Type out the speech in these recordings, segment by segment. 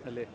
ಅಲ್ಲಿ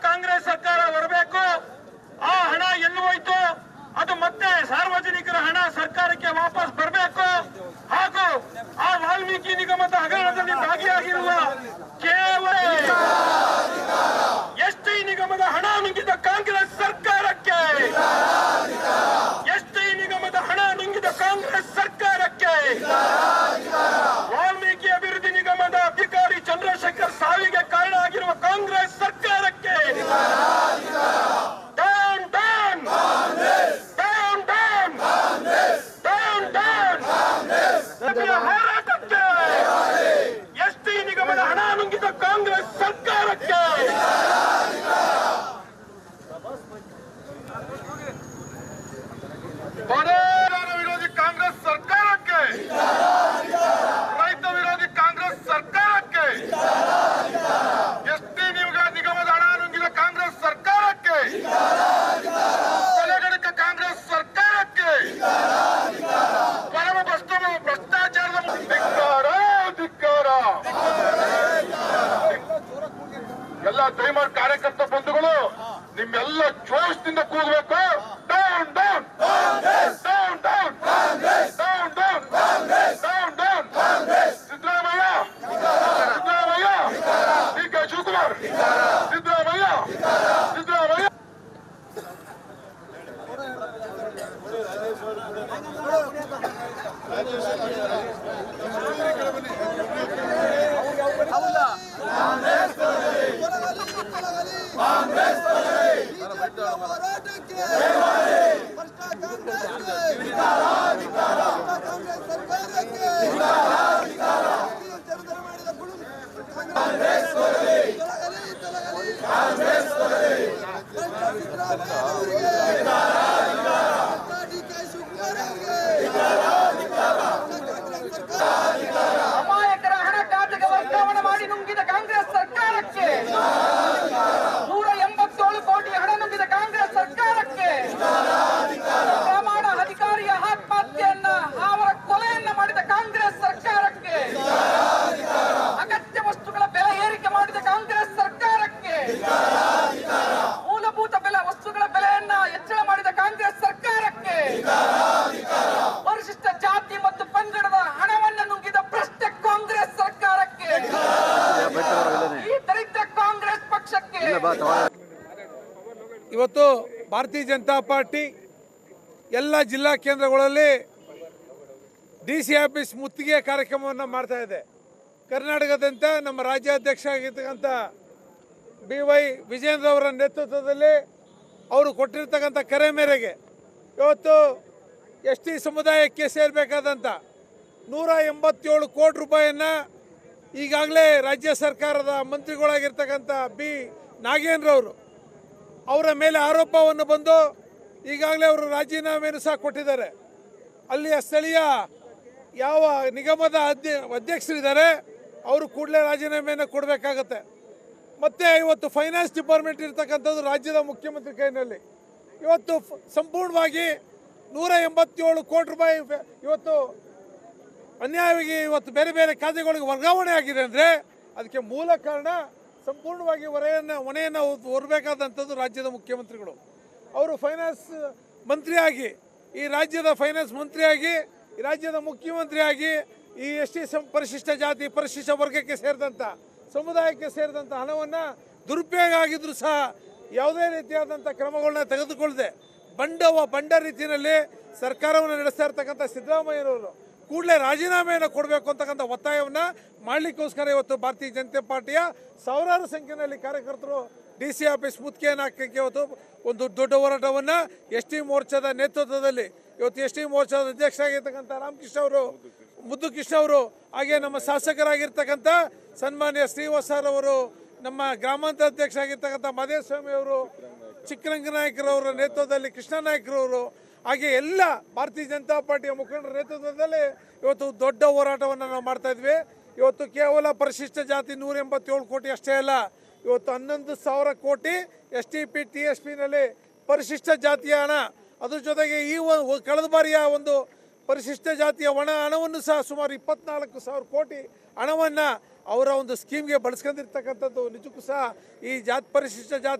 ಕಾಂಗ್ರೆಸ್ ಸರ್ಕಾರ ಬರಬೇಕು. ಆ ಹಣ ಎಲ್ಲಿ ಹೋಯ್ತು ಅದು ಮತ್ತೆ ಸಾರ್ವಜನಿಕರ ಹಣ ಸರ್ಕಾರಕ್ಕೆ ವಾಪಸ್ ಬರಬೇಕು. ಹಾಗೂ ಆ ವಾಲ್ಮೀಕಿ ನಿಗಮದ ಹಗರಣದಲ್ಲಿ ಭಾಗಿಯಾಗಿರುವ ಕೇವಲ ಎಸ್ಟಿ ನಿಗಮದ ಹಣ ನುಂಗಿದ ಕಾಂಗ್ರೆಸ್ ಸರ್ಕಾರಕ್ಕೆ, ಎಸ್ಟಿ ನಿಗಮದ ಹಣ ನುಂಗಿದ ಕಾಂಗ್ರೆಸ್ ಸರ್ಕಾರಕ್ಕೆ, ವಾಲ್ಮೀಕಿ ಅಭಿವೃದ್ಧಿ ನಿಗಮದ ಅಧಿಕಾರಿ ಚಂದ್ರಶೇಖರ್ ಸಾವಿಗೆ ಕಾರಣ ಆಗಿರುವ ಕಾಂಗ್ರೆಸ್ ಸರ್ಕಾರಕ್ಕೆ ಹೋರಾಟಕ್ಕೆ, ಎಸ್ಟಿ ನಿಗಮದ ಹಣ ನುಂಗಿದ ಕಾಂಗ್ರೆಸ್ ಸರ್ಕಾರಕ್ಕೆ, ಬಡವರ ವಿರೋಧಿ ಕಾಂಗ್ರೆಸ್ ಸರ್ಕಾರಕ್ಕೆ, ರೈತ ವಿರೋಧಿ ಕಾಂಗ್ರೆಸ್ ಸರ್ಕಾರಕ್ಕೆ, ಎಸ್ಟಿ ನಿಗಮದ ಹಣ ನುಂಗಿದ ಕಾಂಗ್ರೆಸ್ ಸರ್ಕಾರಕ್ಕೆ, ಕೊಲೆಗಡಕ ಕಾಂಗ್ರೆಸ್ ಸರ್ಕಾರಕ್ಕೆ, ಪರಮ ಭ್ರಷ್ಟಾಚಾರದ ಧಿಕ್ಕಾರ ಧಿಕ್ಕಾರ. ಎಲ್ಲ ದಯಮಾಡಿ ಕಾರ್ಯಕರ್ತ ಬಂಧುಗಳು ನಿಮ್ಮೆಲ್ಲ ಜೋಶದಿಂದ ಕೂಗಬೇಕು. Down down down down down down down down Siddaramaiah, Siddaramaiah, D K Shivakumar, Siddaramaiah, Siddaramaiah. ಅಮಾಯಕರ ಹಣ ಖಾತೆಗೆ ವರ್ಗಾವಣೆ ಮಾಡಿ ನುಂಗಿದ ಕಾಂಗ್ರೆಸ್ ಸರ್ಕಾರಕ್ಕೆ, 187 ಕೋಟಿ ಹಣ ನುಂಗಿದ ಕಾಂಗ್ರೆಸ್ ಸರ್ಕಾರಕ್ಕೆ, ಪ್ರಮಾಣ ಅಧಿಕಾರಿಯ ಆತ್ಮಹತ್ಯೆಯನ್ನ ಅವರ ಕೊಲೆಯನ್ನ ಮಾಡಿದ ಕಾಂಗ್ರೆಸ್ ಸರ್ಕಾರಕ್ಕೆ, ಅಗತ್ಯ ವಸ್ತುಗಳ ಬೆಲೆ ಏರಿಕೆ ಮಾಡಿದ ಕಾಂಗ್ರೆಸ್ ಸರ್ಕಾರಕ್ಕೆ, ಮೂಲಭೂತ ವಸ್ತುಗಳ ಬೆಲೆಯನ್ನ ಹೆಚ್ಚಳ ಮಾಡಿದ ಕಾಂಗ್ರೆಸ್ ಸರ್ಕಾರಕ್ಕೆ, ಪರಿಶಿಷ್ಟ ಜಾತಿ ಮತ್ತು ಪಂಗಡದ ಹಣವನ್ನು ನುಂಗಿದ ಭ್ರಷ್ಟ ಕಾಂಗ್ರೆಸ್ ಸರ್ಕಾರಕ್ಕೆ, ಈ ದರಿದ್ರ ಕಾಂಗ್ರೆಸ್ ಪಕ್ಷಕ್ಕೆ. ಇವತ್ತು ಭಾರತೀಯ ಜನತಾ ಪಾರ್ಟಿ ಎಲ್ಲ ಜಿಲ್ಲಾ ಕೇಂದ್ರಗಳಲ್ಲಿ DC ಆಫೀಸ್ ಮುತ್ತಿಗೆ ಕಾರ್ಯಕ್ರಮವನ್ನು ಮಾಡ್ತಾ ಇದೆ. ಕರ್ನಾಟಕದಂತ ನಮ್ಮ ರಾಜ್ಯಾಧ್ಯಕ್ಷ ಆಗಿರ್ತಕ್ಕಂಥ BY ವಿಜೇಂದ್ರ ಅವರ ನೇತೃತ್ವದಲ್ಲಿ ಅವರು ಕೊಟ್ಟಿರ್ತಕ್ಕಂಥ ಕರೆ ಮೇರೆಗೆ ಇವತ್ತು ST ಸಮುದಾಯಕ್ಕೆ ಸೇರಬೇಕಾದಂಥ 187 ಕೋಟಿ ರೂಪಾಯಿಯನ್ನು ಈಗಾಗಲೇ ರಾಜ್ಯ ಸರ್ಕಾರದ ಮಂತ್ರಿಗಳಾಗಿರ್ತಕ್ಕಂಥ B ನಾಗೇಂದ್ರ ಅವರು ಅವರ ಮೇಲೆ ಆರೋಪವನ್ನು ಬಂದು ಈಗಾಗಲೇ ಅವರು ರಾಜೀನಾಮೆಯನ್ನು ಸಹ ಕೊಟ್ಟಿದ್ದಾರೆ. ಅಲ್ಲಿಯ ಸ್ಥಳೀಯ ಯಾವ ನಿಗಮದ ಅಧ್ಯಕ್ಷರಿದ್ದಾರೆ ಅವರು ಕೂಡಲೇ ರಾಜೀನಾಮೆಯನ್ನು ಕೊಡಬೇಕಾಗತ್ತೆ. ಮತ್ತು ಇವತ್ತು ಫೈನಾನ್ಸ್ ಡಿಪಾರ್ಟ್ಮೆಂಟ್ ಇರ್ತಕ್ಕಂಥದ್ದು ರಾಜ್ಯದ ಮುಖ್ಯಮಂತ್ರಿ ಕೈನಲ್ಲಿ. ಇವತ್ತು ಸಂಪೂರ್ಣವಾಗಿ 187 ಕೋಟಿ ರೂಪಾಯಿ ಇವತ್ತು ಅನ್ಯಾಯವಾಗಿ ಇವತ್ತು ಬೇರೆ ಬೇರೆ ಖಾತೆಗಳಿಗೆ ವರ್ಗಾವಣೆ ಆಗಿದೆ ಅಂದರೆ ಅದಕ್ಕೆ ಮೂಲ ಕಾರಣ ಸಂಪೂರ್ಣವಾಗಿ ಹೊಣೆಯನ್ನು ಹೊರಬೇಕಾದಂಥದ್ದು ರಾಜ್ಯದ ಮುಖ್ಯಮಂತ್ರಿಗಳು. ಅವರು ಫೈನಾನ್ಸ್ ಮಂತ್ರಿಯಾಗಿ, ಈ ರಾಜ್ಯದ ಫೈನಾನ್ಸ್ ಮಂತ್ರಿಯಾಗಿ, ಈ ರಾಜ್ಯದ ಮುಖ್ಯಮಂತ್ರಿಯಾಗಿ ಈ ಎಸ್ ಟಿ ಪರಿಶಿಷ್ಟ ಜಾತಿ ಪರಿಶಿಷ್ಟ ವರ್ಗಕ್ಕೆ ಸೇರಿದಂಥ ಸಮುದಾಯಕ್ಕೆ ಸೇರಿದಂಥ ಹಣವನ್ನು ದುರುಪಯೋಗ ಆಗಿದ್ರೂ ಸಹ ಯಾವುದೇ ರೀತಿಯಾದಂಥ ಕ್ರಮಗಳನ್ನ ತೆಗೆದುಕೊಳ್ಳದೆ ಬಂಡ ರೀತಿಯಲ್ಲಿ ಸರ್ಕಾರವನ್ನು ನಡೆಸ್ತಾ ಇರ್ತಕ್ಕಂಥ ಸಿದ್ದರಾಮಯ್ಯನವರು ಕೂಡಲೇ ರಾಜೀನಾಮೆಯನ್ನು ಕೊಡಬೇಕು ಅಂತಕ್ಕಂಥ ಒತ್ತಾಯವನ್ನು ಮಾಡಲಿಕ್ಕೋಸ್ಕರ ಇವತ್ತು ಭಾರತೀಯ ಜನತಾ ಪಾರ್ಟಿಯ ಸಾವಿರಾರು ಸಂಖ್ಯೆಯಲ್ಲಿ ಕಾರ್ಯಕರ್ತರು DC ಆಫೀಸ್ ಮುತ್ತಿಗೆಯನ್ನು ಹಾಕಕ್ಕೆ ಇವತ್ತು ಒಂದು ದೊಡ್ಡ ಹೋರಾಟವನ್ನು ಎಸ್ ಟಿ ಮೋರ್ಚಾದ ನೇತೃತ್ವದಲ್ಲಿ ಇವತ್ತು ಎಸ್ ಟಿ ಮೋರ್ಚಾದ ಅಧ್ಯಕ್ಷರಾಗಿರ್ತಕ್ಕಂಥ ರಾಮಕೃಷ್ಣ ಅವರು, ಮುದ್ದು ಕೃಷ್ಣ ಅವರು, ಹಾಗೆ ನಮ್ಮ ಶಾಸಕರಾಗಿರ್ತಕ್ಕಂಥ ಸನ್ಮಾನ್ಯ ಶ್ರೀವಾಸ್ ಸರ್ ಅವರು, ನಮ್ಮ ಗ್ರಾಮಾಂತರ ಅಧ್ಯಕ್ಷರಾಗಿರ್ತಕ್ಕಂಥ ಮಹದೇವಸ್ವಾಮಿ ಅವರು, ಚಿಕ್ಕರಂಗನಾಯಕರವರ ನೇತೃತ್ವದಲ್ಲಿ ಕೃಷ್ಣ ನಾಯಕರವರು, ಹಾಗೆ ಎಲ್ಲ ಭಾರತೀಯ ಜನತಾ ಪಾರ್ಟಿಯ ಮುಖಂಡರ ನೇತೃತ್ವದಲ್ಲಿ ಇವತ್ತು ದೊಡ್ಡ ಹೋರಾಟವನ್ನು ನಾವು ಮಾಡ್ತಾ ಇದ್ವಿ. ಇವತ್ತು ಕೇವಲ ಪರಿಶಿಷ್ಟ ಜಾತಿ 187 ಕೋಟಿ ಅಷ್ಟೇ ಅಲ್ಲ, ಇವತ್ತು 11,000 ಕೋಟಿ STP TSPನಲ್ಲಿ ಪರಿಶಿಷ್ಟ ಜಾತಿಯ ಹಣ, ಅದ್ರ ಜೊತೆಗೆ ಈ ಕಳೆದ ಬಾರಿಯ ಒಂದು ಪರಿಶಿಷ್ಟ ಜಾತಿಯ ಹಣವನ್ನು ಸಹ ಸುಮಾರು 24,000 ಕೋಟಿ ಹಣವನ್ನು ಅವರ ಒಂದು ಸ್ಕೀಮ್ಗೆ ಬಳಸ್ಕೊಂಡಿರ್ತಕ್ಕಂಥದ್ದು ನಿಜಕ್ಕೂ ಸಹ ಈ ಪರಿಶಿಷ್ಟ ಜಾತಿ